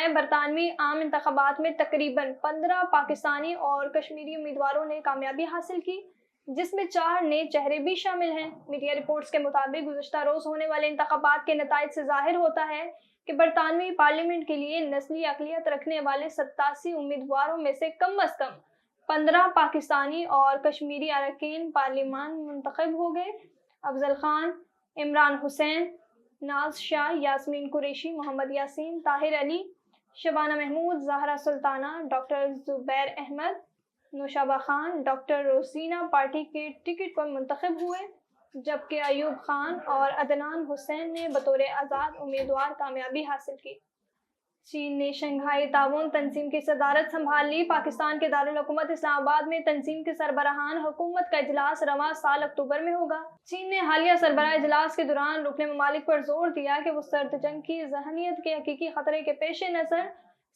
آئے برطانوی عام انتخابات میں تقریباً 15 پاکستانی اور کشمیری امیدواروں نے کامیابی حاصل کی، جس میں 4 نئے چہرے بھی شامل ہیں۔ میڈیا رپورٹس کے مطابق گزشتہ روز ہونے والے انتخابات کے نتائج سے ظاہر ہوتا ہے کہ برطانوی پارلیمنٹ کے لیے نسلی اقلیت رکھنے والے 87 امیدواروں میں سے کم از کم 15 پاکستانی اور کشمیری اراکین پارلیمان منتخب ہو گئے۔ افضل خان، عمران حسین، ناز شاہ، یاسمین قریشی، محمد یاسین، طاہر علی، شبانہ محمود، زہرا سلطانہ، ڈاکٹر زبیر احمد، نوشابہ خان، ڈاکٹر روزینہ پارٹی کے ٹکٹ پر منتخب ہوئے، جبکہ ایوب خان اور عدنان حسین نے بطور آزاد امیدوار کامیابی حاصل کی۔ چین نے شنگھائی تعاون تنظیم کی صدارت سنبھال لی۔ پاکستان کے دارالحکومت اسلام آباد میں تنظیم کے سربراہان حکومت کا اجلاس رواں سال اکتوبر میں ہوگا۔ چین نے حالیہ سربراہ اجلاس کے دوران رکن ممالک پر زور دیا کہ وہ سرد جنگ کی ذہنیت کے حقیقی خطرے کے پیش نظر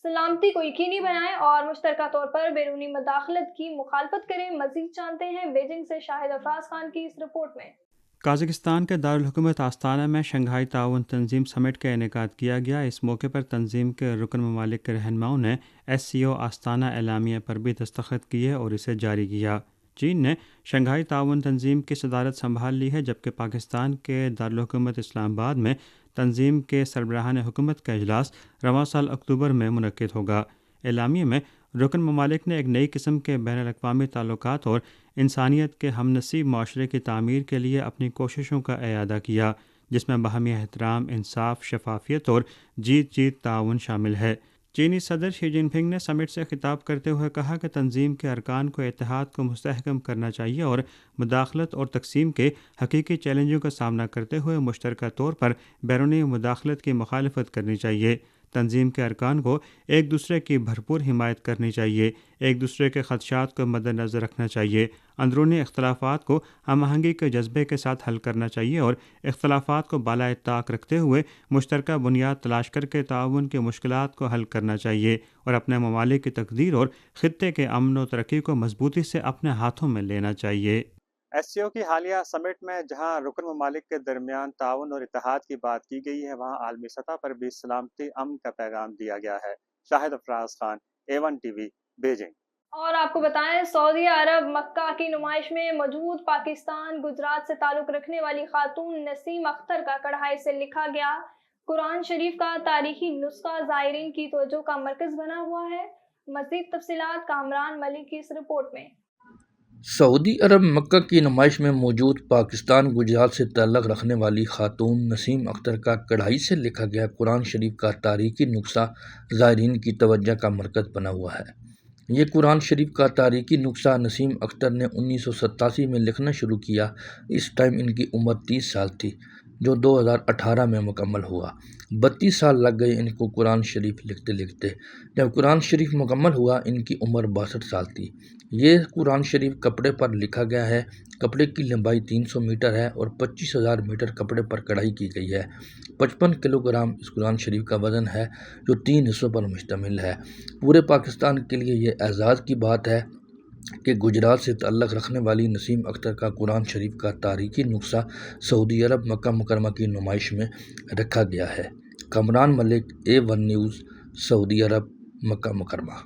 سلامتی کو یقینی بنائیں اور مشترکہ طور پر بیرونی مداخلت کی مخالفت کریں۔ مزید جانتے ہیں بیجنگ سے شاہد افراز خان کی اس رپورٹ میں۔ قازقستان کے دارالحکومت آستانہ میں شنگھائی تعاون تنظیم سمٹ کا انعقاد کیا گیا۔ اس موقع پر تنظیم کے رکن ممالک کے رہنماؤں نے SCO آستانہ اعلامیہ پر بھی دستخط کیے اور اسے جاری کیا۔ چین نے شنگھائی تعاون تنظیم کی صدارت سنبھال لی ہے، جبکہ پاکستان کے دارالحکومت اسلام آباد میں تنظیم کے سربراہان حکومت کا اجلاس رواں سال اکتوبر میں منعقد ہوگا۔ اعلامیے میں رکن ممالک نے ایک نئی قسم کے بین الاقوامی تعلقات اور انسانیت کے ہم نسب معاشرے کی تعمیر کے لیے اپنی کوششوں کا اعادہ کیا، جس میں باہمی احترام، انصاف، شفافیت اور جیت جیت تعاون شامل ہے۔ چینی صدر شی جن پنگ نے سمٹ سے خطاب کرتے ہوئے کہا کہ تنظیم کے ارکان کو اتحاد کو مستحکم کرنا چاہیے اور مداخلت اور تقسیم کے حقیقی چیلنجوں کا سامنا کرتے ہوئے مشترکہ طور پر بیرونی مداخلت کی مخالفت کرنی چاہیے۔ تنظیم کے ارکان کو ایک دوسرے کی بھرپور حمایت کرنی چاہیے، ایک دوسرے کے خدشات کو مد نظر رکھنا چاہیے، اندرونی اختلافات کو ہم آہنگی کے جذبے کے ساتھ حل کرنا چاہیے اور اختلافات کو بالائے طاق رکھتے ہوئے مشترکہ بنیاد تلاش کر کے تعاون کی مشکلات کو حل کرنا چاہیے اور اپنے ممالک کی تقدیر اور خطے کے امن و ترقی کو مضبوطی سے اپنے ہاتھوں میں لینا چاہیے۔ SCO کی حالیہ سمٹ میں جہاں رکن ممالک کے درمیان تعاون اور اتحاد کی بات کی گئی ہے، وہاں عالمی سطح پر بھی سلامتی امن کا پیغام دیا گیا ہے۔ Shahid Afraz Khan, A1 TV، Beijing. اور آپ کو بتائیں، سعودی عرب مکہ کی نمائش میں موجود پاکستان گجرات سے تعلق رکھنے والی خاتون نسیم اختر کا کڑھائی سے لکھا گیا قرآن شریف کا تاریخی نسخہ زائرین کی توجہ کا مرکز بنا ہوا ہے۔ مزید تفصیلات کامران ملک کی اس رپورٹ میں۔ سعودی عرب مکہ کی نمائش میں موجود پاکستان گجرات سے تعلق رکھنے والی خاتون نسیم اختر کا کڑھائی سے لکھا گیا قرآن شریف کا تاریخی نسخہ زائرین کی توجہ کا مرکز بنا ہوا ہے۔ یہ قرآن شریف کا تاریخی نسخہ نسیم اختر نے 1987 میں لکھنا شروع کیا۔ اس ٹائم ان کی عمر 30 سال تھی، جو 2018 میں مکمل ہوا۔ 32 سال لگ گئے ان کو قرآن شریف لکھتے لکھتے۔ جب قرآن شریف مکمل ہوا ان کی عمر 62 سال تھی۔ یہ قرآن شریف کپڑے پر لکھا گیا ہے۔ کپڑے کی لمبائی 300 میٹر ہے اور 25,000 میٹر کپڑے پر کڑھائی کی گئی ہے۔ 55 کلو گرام اس قرآن شریف کا وزن ہے، جو 3 حصوں پر مشتمل ہے۔ پورے پاکستان کے لیے یہ اعزاز کی بات ہے کہ گجرات سے تعلق رکھنے والی نسیم اختر کا قرآن شریف کا تاریخی نسخہ سعودی عرب مکہ مکرمہ کی نمائش میں رکھا گیا ہے۔ کامران ملک، A1 نیوز، سعودی عرب، مکہ مکرمہ۔